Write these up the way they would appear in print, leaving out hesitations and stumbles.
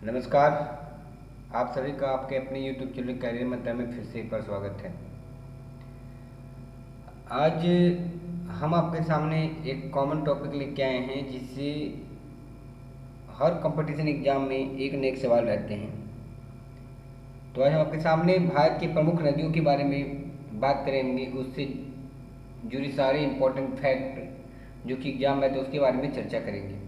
नमस्कार। आप सभी का आपके अपने YouTube चैनल कैरियर मंत्र में फिर से एक बार स्वागत है। आज हम आपके सामने एक कॉमन टॉपिक लेके आए हैं जिससे हर कंपटीशन एग्जाम में एक न एक सवाल रहते हैं। तो आज हम आपके सामने भारत की प्रमुख नदियों के बारे में बात करेंगे, उससे जुड़ी सारे इम्पोर्टेंट फैक्ट जो कि एग्जाम में, तो उसके बारे में चर्चा करेंगे।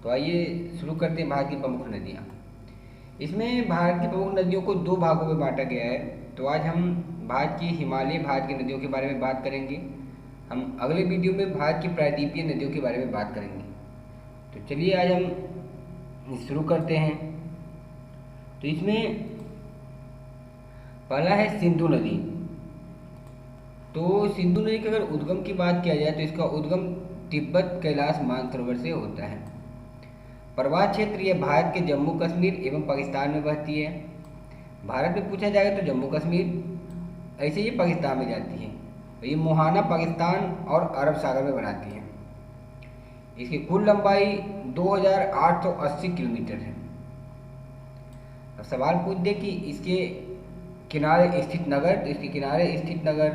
तो आइए शुरू करते हैं भारत की प्रमुख नदियाँ। इसमें भारत की प्रमुख नदियों को दो भागों में बांटा गया है। तो आज हम भारत की हिमालयी भारत की नदियों के बारे में बात करेंगे। हम अगले वीडियो में भारत की प्रायद्वीपीय नदियों के बारे में बात करेंगे। तो चलिए आज हम शुरू करते हैं। तो इसमें पहला है सिंधु नदी। तो सिंधु नदी की अगर उद्गम की बात किया जाए तो इसका उद्गम तिब्बत कैलाश मानसरोवर से होता है। प्रवाह क्षेत्र यह भारत के जम्मू कश्मीर एवं पाकिस्तान में बहती है। भारत में पूछा जाएगा तो जम्मू कश्मीर, ऐसे ये पाकिस्तान में जाती है। तो ये मोहाना पाकिस्तान और अरब सागर में बनाती है। इसकी कुल लंबाई 2880 किलोमीटर है। अब सवाल पूछ दे कि इसके किनारे स्थित नगर, तो इसके किनारे स्थित नगर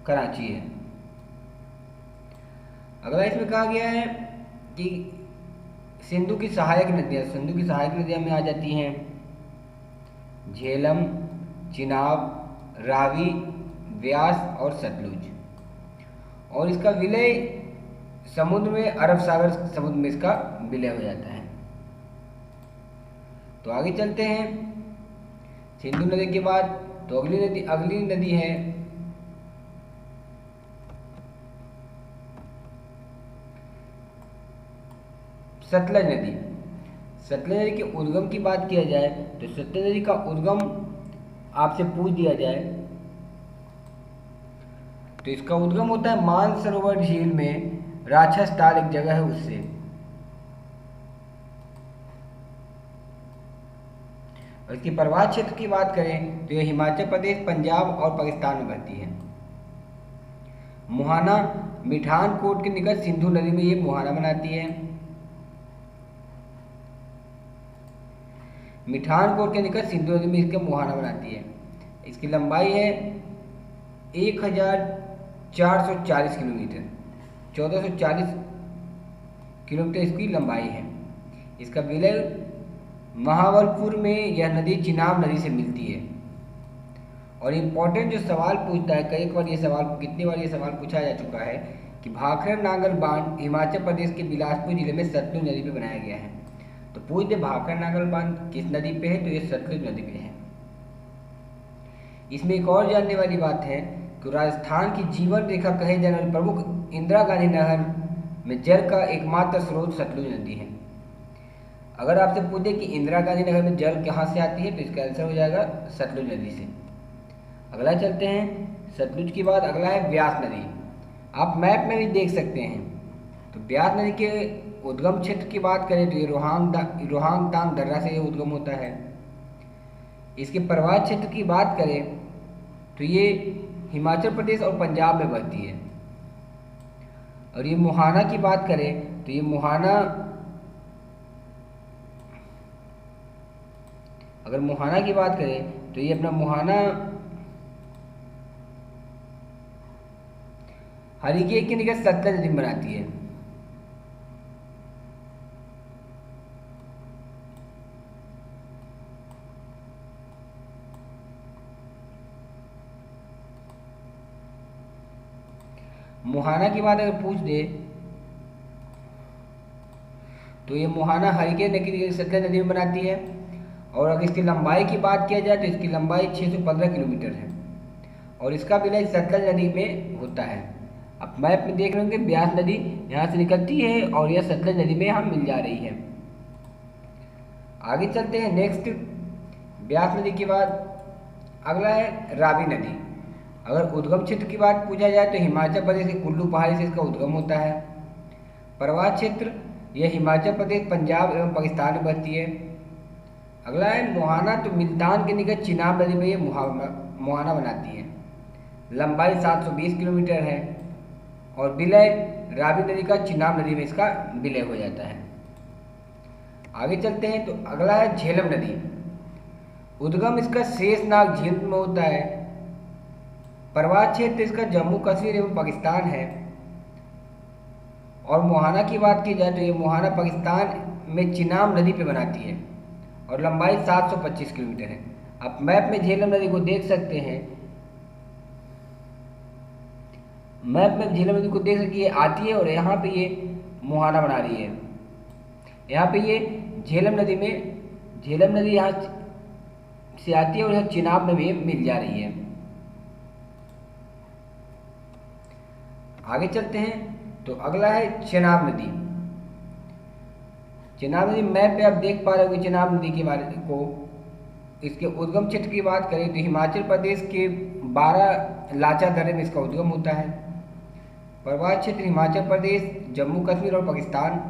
कराची है। अगला इसमें कहा गया है कि सिंधु की सहायक नदियां में आ जाती हैं झेलम, चिनाब, रावी, व्यास और सतलुज। और इसका विलय समुद्र में, अरब सागर समुद्र में इसका विलय हो जाता है। तो आगे चलते हैं। सिंधु नदी के बाद तो अगली नदी है सतलज नदी। सतलज नदी के उद्गम की बात किया जाए तो सतलज नदी का उद्गम आपसे पूछ दिया जाए तो इसका उद्गम होता है मानसरोवर झील में, राक्षस ताल एक जगह है उससे। और इसकी प्रवाह क्षेत्र की बात करें तो यह हिमाचल प्रदेश, पंजाब और पाकिस्तान में बहती है। मुहाना मिठानकोट के निकट सिंधु नदी में ये मुहाना बनाती है। मिठानकोट के निकट सिंधु नदी में इसका मुहाना बनाती है। इसकी लंबाई है 1440 किलोमीटर, 1440 किलोमीटर इसकी लंबाई है। इसका विलय महाबलपुर में यह नदी चिनाब नदी से मिलती है। और इम्पोर्टेंट जो सवाल पूछता है, कई बार ये सवाल, कितनी बार ये सवाल पूछा जा चुका है कि भाखड़ा नांगल बांध हिमाचल प्रदेश के बिलासपुर जिले में सतलुज नदी पे बनाया गया है। तो पूछ दे भाखड़ा नांगल बांध किस नदी पे है, तो ये सतलुज नदी पे है। इसमें एक और जानने वाली बात है कि राजस्थान की जीवन रेखा कहे जाने वाली प्रमुख इंदिरा गांधी नहर में जल का एकमात्र स्रोत सतलुज नदी है। अगर आपसे पूछे कि इंदिरा गांधी नगर में जल कहाँ से आती है, तो इसका आंसर हो जाएगा सतलुज नदी से। अगला चलते हैं। सतलुज के बाद अगला है व्यास नदी। आप मैप में भी देख सकते हैं। तो व्यास नदी के उद्गम क्षेत्र की बात करें तो ये रोहतांग दर्रा से ये उद्गम होता है। इसके प्रवाह क्षेत्र की बात करें तो ये हिमाचल प्रदेश और पंजाब में बहती है। और ये मुहाना की बात करें तो ये मुहाना, अगर मुहाना की बात करें तो ये अपना मुहाना हरिकेश के निकट सतलज नदी बनाती है। मुहाना की बात अगर पूछ दे तो ये मुहाना हरिकेश नदी सतलज नदी में बनाती है। और अगर इसकी लंबाई की बात किया जाए तो इसकी लंबाई 615 किलोमीटर है। और इसका विलय सतलज नदी में होता है। आप मैप में देख रहे होंगे ब्यास नदी यहाँ से निकलती है और यह सतलज नदी में यहाँ मिल जा रही है। आगे चलते हैं। नेक्स्ट, ब्यास नदी के बाद अगला है रावी नदी। अगर उद्गम क्षेत्र की बात पूछा जाए तो हिमाचल प्रदेश के कुल्लू पहाड़ी से इसका उद्गम होता है। प्रवाह क्षेत्र यह हिमाचल प्रदेश, पंजाब एवं पाकिस्तान में बहती है। अगला है मुहाना। तो मुल्तान के निकट चिनाब नदी में ये मुहाना बनाती है। लंबाई 720 किलोमीटर है। और विलय रावी नदी का चिनाब नदी में इसका विलय हो जाता है। आगे चलते हैं तो अगला है झेलम नदी। उद्गम इसका शेषनाग झील में होता है। प्रवाह क्षेत्र इसका जम्मू कश्मीर एवं पाकिस्तान है। और मोहाना की बात की जाए तो ये मोहाना पाकिस्तान में चिनाब नदी पे बनाती है और लंबाई 725 किलोमीटर है। आप मैप में झेलम नदी को देख सकते हैं। मैप में झेलम नदी को देख सकते ये आती है और यहाँ पे ये मोहाना बना रही है। यहाँ पे ये झेलम नदी यहाँ से आती है और यहाँ चिनाब में भी मिल जा रही है। आगे चलते हैं तो अगला है चेनाब नदी। चेनाब नदी मैप पे आप देख पा रहे हो चेनाब नदी के बारे को। इसके उद्गम क्षेत्र की बात करें तो हिमाचल प्रदेश के 12 लाचा दर्रे में इसका उद्गम होता है। प्रवाह क्षेत्र हिमाचल प्रदेश, जम्मू कश्मीर और पाकिस्तान।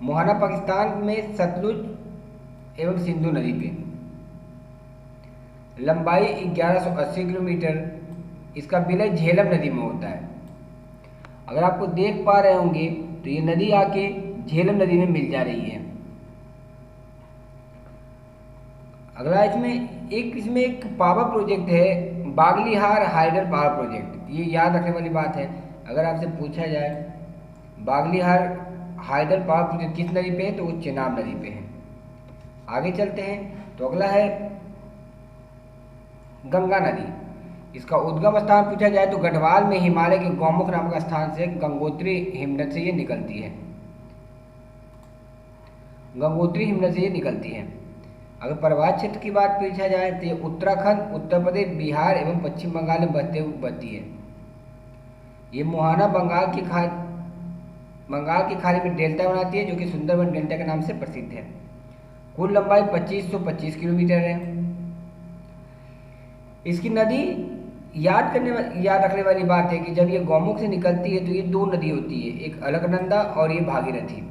मोहाना पाकिस्तान में सतलुज एवं सिंधु नदी पे। लंबाई 1180 किलोमीटर। इसका विलय झेलम नदी में होता है। अगर आपको देख पा रहे होंगे तो ये नदी आके झेलम नदी में मिल जा रही है। अगला इसमें एक पावर प्रोजेक्ट है, बागलीहार हाइडल पावर प्रोजेक्ट। ये याद रखने वाली बात है। अगर आपसे पूछा जाए बागलीहार हाइडल पावर प्रोजेक्ट किस नदी पे है तो वो चेनाब नदी पे है। आगे चलते हैं तो अगला है गंगा नदी। इसका उद्गम स्थान पूछा जाए तो गढ़वाल में हिमालय के गौमुख नामक स्थान से गंगोत्री हिमनद से ये निकलती है। गंगोत्री हिमनद से ये निकलती है। अगर प्रवाह क्षेत्र की बात पूछा जाए तो ये उत्तराखंड, उत्तर प्रदेश, बिहार एवं पश्चिम बंगाल में बहती है। ये मोहाना बंगाल की खाड़ी में डेल्टा बनाती है जो कि सुंदरबन डेल्टा के नाम से प्रसिद्ध है। कुल लंबाई 2525 किलोमीटर है। इसकी नदी याद रखने वाली बात है कि जब ये गौमुख से निकलती है तो ये 2 नदी होती है, एक अलकनंदा और ये भागीरथी।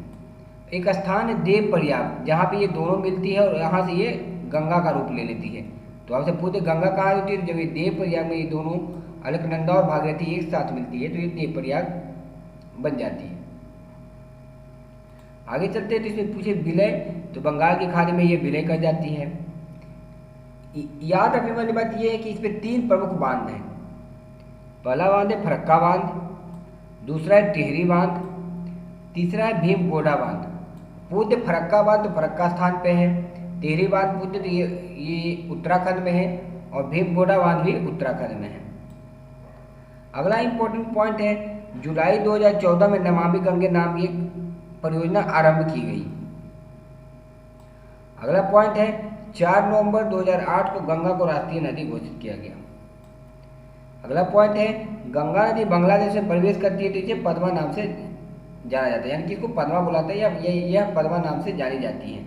एक स्थान है देव प्रयाग जहाँ पे ये दोनों मिलती है और यहाँ से ये गंगा का रूप ले लेती है। तो आपसे पूछते गंगा कहाँ होती है, जब ये देव प्रयाग में ये दोनों अलकनंदा और भागीरथी एक साथ मिलती है तो ये देव प्रयाग बन जाती है। आगे चलते हैं तो इसमें पूछे विलय, तो बंगाल की खाड़ी में ये विलय कर जाती है। याद रखने वाली बात यह है कि इस पर 3 प्रमुख बांध हैं। पहला बांध है फरक्का बांध, दूसरा है टिहरी बांध, तीसरा है भीमगोड़ा बांध। पूज्य फरक्का बांध तो फरक्का स्थान पे है, टिहरी बांध पूज्य तो ये उत्तराखंड में है और भीमगोड़ा बांध भी उत्तराखंड में है। अगला इंपॉर्टेंट पॉइंट है जुलाई 2014 में नमामि गंगे नाम की एक परियोजना आरंभ की गई। अगला पॉइंट है 4 नवंबर 2008 को गंगा को राष्ट्रीय नदी घोषित किया गया। अगला पॉइंट है गंगा नदी बांग्लादेश में प्रवेश करती है तो इसे पद्मा नाम से जाना जाता है, यानी कि इसको पद्मा बुलाते हैं या यह पद्मा नाम से जानी जाती है।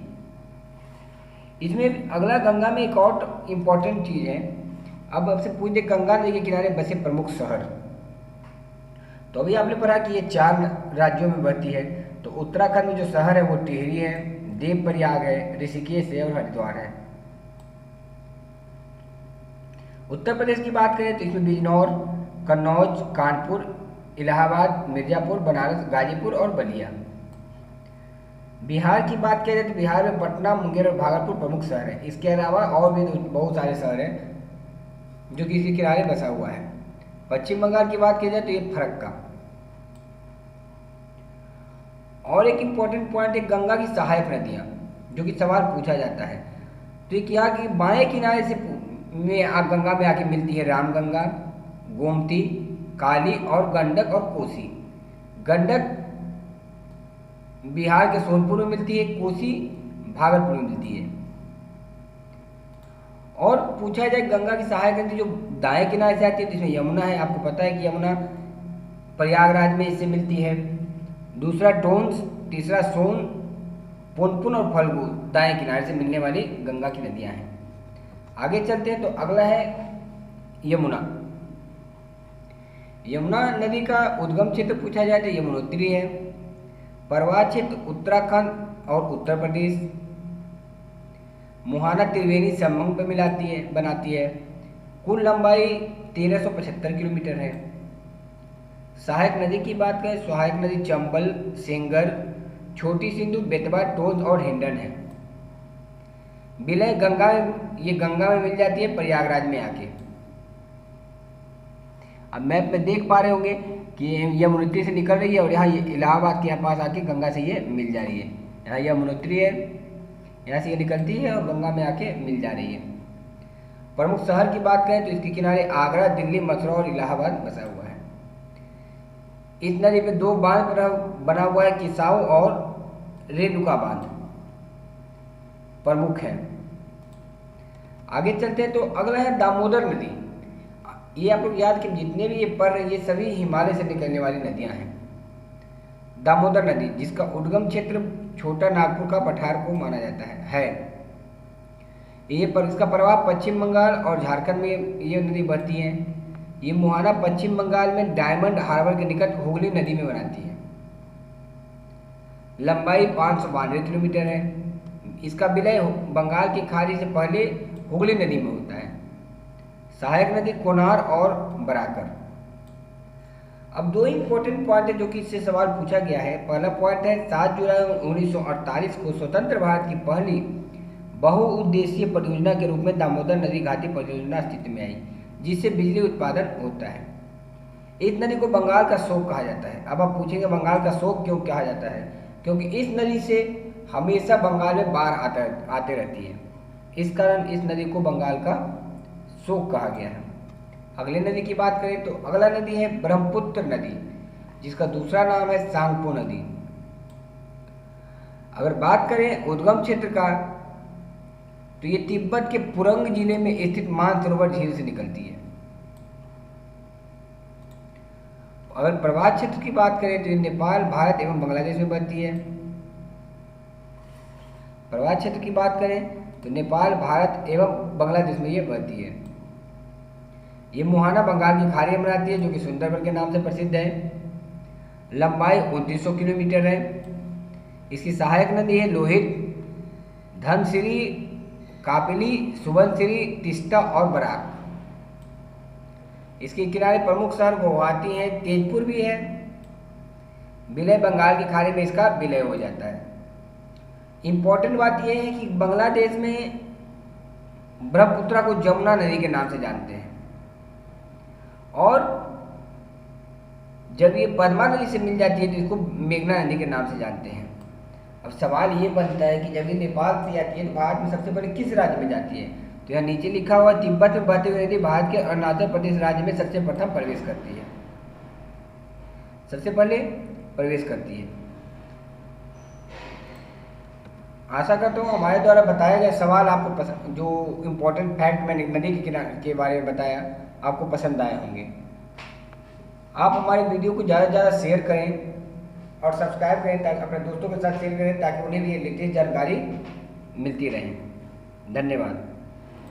इसमें अगला गंगा में एक और इम्पोर्टेंट चीज़ है। अब आपसे पूछे गंगा नदी के किनारे बसे प्रमुख शहर, तो अभी आपने पढ़ा कि ये 4 राज्यों में बहती है। तो उत्तराखंड में जो शहर है वो टिहरी है, देवप्रयाग है, ऋषिकेश है और हरिद्वार है। उत्तर प्रदेश की बात करें तो इसमें बिजनौर, कन्नौज, कानपुर, इलाहाबाद, मिर्जापुर, बनारस, गाजीपुर और बलिया। बिहार की बात करें तो बिहार में पटना, मुंगेर और भागलपुर प्रमुख शहर है। इसके अलावा और भी बहुत सारे शहर हैं जो कि इसके किनारे बसा हुआ है। पश्चिम बंगाल की बात की जाए तो ये फरक्का। और एक इम्पोर्टेंट पॉइंट है गंगा की सहायक नदियाँ, जो कि सवाल पूछा जाता है। तो ये क्या कि बाएं किनारे से गंगा में आके मिलती है रामगंगा, गोमती, काली और गंडक और कोसी। गंडक बिहार के सोनपुर में मिलती है, कोसी भागलपुर में मिलती है। और पूछा जाए गंगा की सहायक नदी जो दाएं किनारे से आती है तो इसमें यमुना है। आपको पता है कि यमुना प्रयागराज में इससे मिलती है। दूसरा टोंस, तीसरा सोन, पुनपुन और फल्गु दाएं किनारे से मिलने वाली गंगा की नदियां हैं। आगे चलते हैं तो अगला है यमुना। यमुना नदी का उद्गम क्षेत्र पूछा जाए तो यमुनोत्री है। प्रवाह क्षेत्र उत्तराखंड और उत्तर प्रदेश। मोहाना त्रिवेणी संगम पर बनाती है। कुल लंबाई 1375 किलोमीटर है। सहायक नदी की बात करें, सहायक नदी चंबल, सेंगर, छोटी सिंधु, बेतवा, टोंस और हिंडन है। विलय गंगा में, ये गंगा में मिल जाती है प्रयागराज में आके। अब मैप में देख पा रहे होंगे कि यमुनोत्री से निकल रही है और यहाँ ये इलाहाबाद के पास आके गंगा से ये मिल जा रही है। यहाँ यमुनोत्री है, यहाँ से ये निकलती है और गंगा में आके मिल जा रही है। प्रमुख शहर की बात करें तो इसके किनारे आगरा, दिल्ली, मथुरा और इलाहाबाद बसा हुआ है। इस नदी पे 2 बांध बना हुआ है, किसाऊ और रेणुका बांध प्रमुख है। आगे चलते हैं तो अगला है दामोदर नदी। ये आप लोग याद कि जितने भी ये सभी हिमालय से निकलने वाली नदियां हैं। दामोदर नदी जिसका उद्गम क्षेत्र छोटा नागपुर का पठार को माना जाता है। ये पर इसका प्रभाव पश्चिम बंगाल और झारखंड में ये नदी बहती है। ये मुहाना पश्चिम बंगाल में डायमंड हार्बर के निकट हुगली नदी में बनाती है। लंबाई 592 किलोमीटर है। इसका विलय बंगाल की खाड़ी से पहले हुगली नदी में होता है। सहायक नदी कोनार और बराकर। अब 2 इंपॉर्टेंट पॉइंट है जो कि इससे सवाल पूछा गया है। पहला पॉइंट है 7 जुलाई 1948 को स्वतंत्र भारत की पहली बहुउद्देशीय परियोजना के रूप में दामोदर नदी घाटी परियोजना अस्तित्व में आई, जिससे बिजली उत्पादन होता है। इस नदी को बंगाल का शोक कहा जाता है। अब आप पूछेंगे बंगाल का शोक क्यों कहा जाता है? क्योंकि इस नदी से हमेशा बंगाल में बाढ़ आते रहती है। इस कारण इस नदी को बंगाल का शोक कहा गया है। अगले नदी की बात करें तो अगला नदी है ब्रह्मपुत्र नदी, जिसका दूसरा नाम है सांगपो नदी। अगर बात करें उद्गम क्षेत्र का तो ये तिब्बत के पुरंग जिले में स्थित मानसरोवर झील से निकलती है। अगर प्रवाह क्षेत्र की बात करें तो ये नेपाल, भारत एवं बांग्लादेश में बहती है। प्रवाह क्षेत्र की बात करें तो नेपाल, भारत एवं बांग्लादेश में ये बहती है। ये मुहाना बंगाल की खाड़ी में बनाती है जो कि सुंदरबन के नाम से प्रसिद्ध है। लंबाई 2900 किलोमीटर है। इसकी सहायक नदी है लोहित, धनसिरी, कापिली, सुबनसिरी, तिस्ता और बराक। इसके किनारे प्रमुख शहर गुवाहाटी है, तेजपुर भी है। विलय बंगाल की खाड़ी में इसका विलय हो जाता है। इम्पोर्टेंट बात यह है कि बांग्लादेश में ब्रह्मपुत्र को जमुना नदी के नाम से जानते हैं और जब ये पद्मा नदी से मिल जाती है तो इसको मेघना नदी के नाम से जानते हैं। अब सवाल ये बनता है कि जब ये नेपाल से जाती है तो भारत में सबसे पहले किस राज्य में जाती है? तो यहाँ नीचे लिखा हुआ तिब्बत में बहती हुई नदी भारत के अरुणाचल प्रदेश राज्य में सबसे प्रथम प्रवेश करती है। सबसे पहले प्रवेश करती है। आशा करता हूँ हमारे द्वारा बताया गया सवाल आपको पसंद, जो इम्पोर्टेंट फैक्ट मैंने नदी के बारे में बताया, आपको पसंद आए होंगे। आप हमारे वीडियो को ज़्यादा से ज़्यादा शेयर करें और सब्सक्राइब करें ताकि अपने दोस्तों के साथ शेयर करें ताकि उन्हें भी ये लेटेस्ट जानकारी मिलती रहे। धन्यवाद।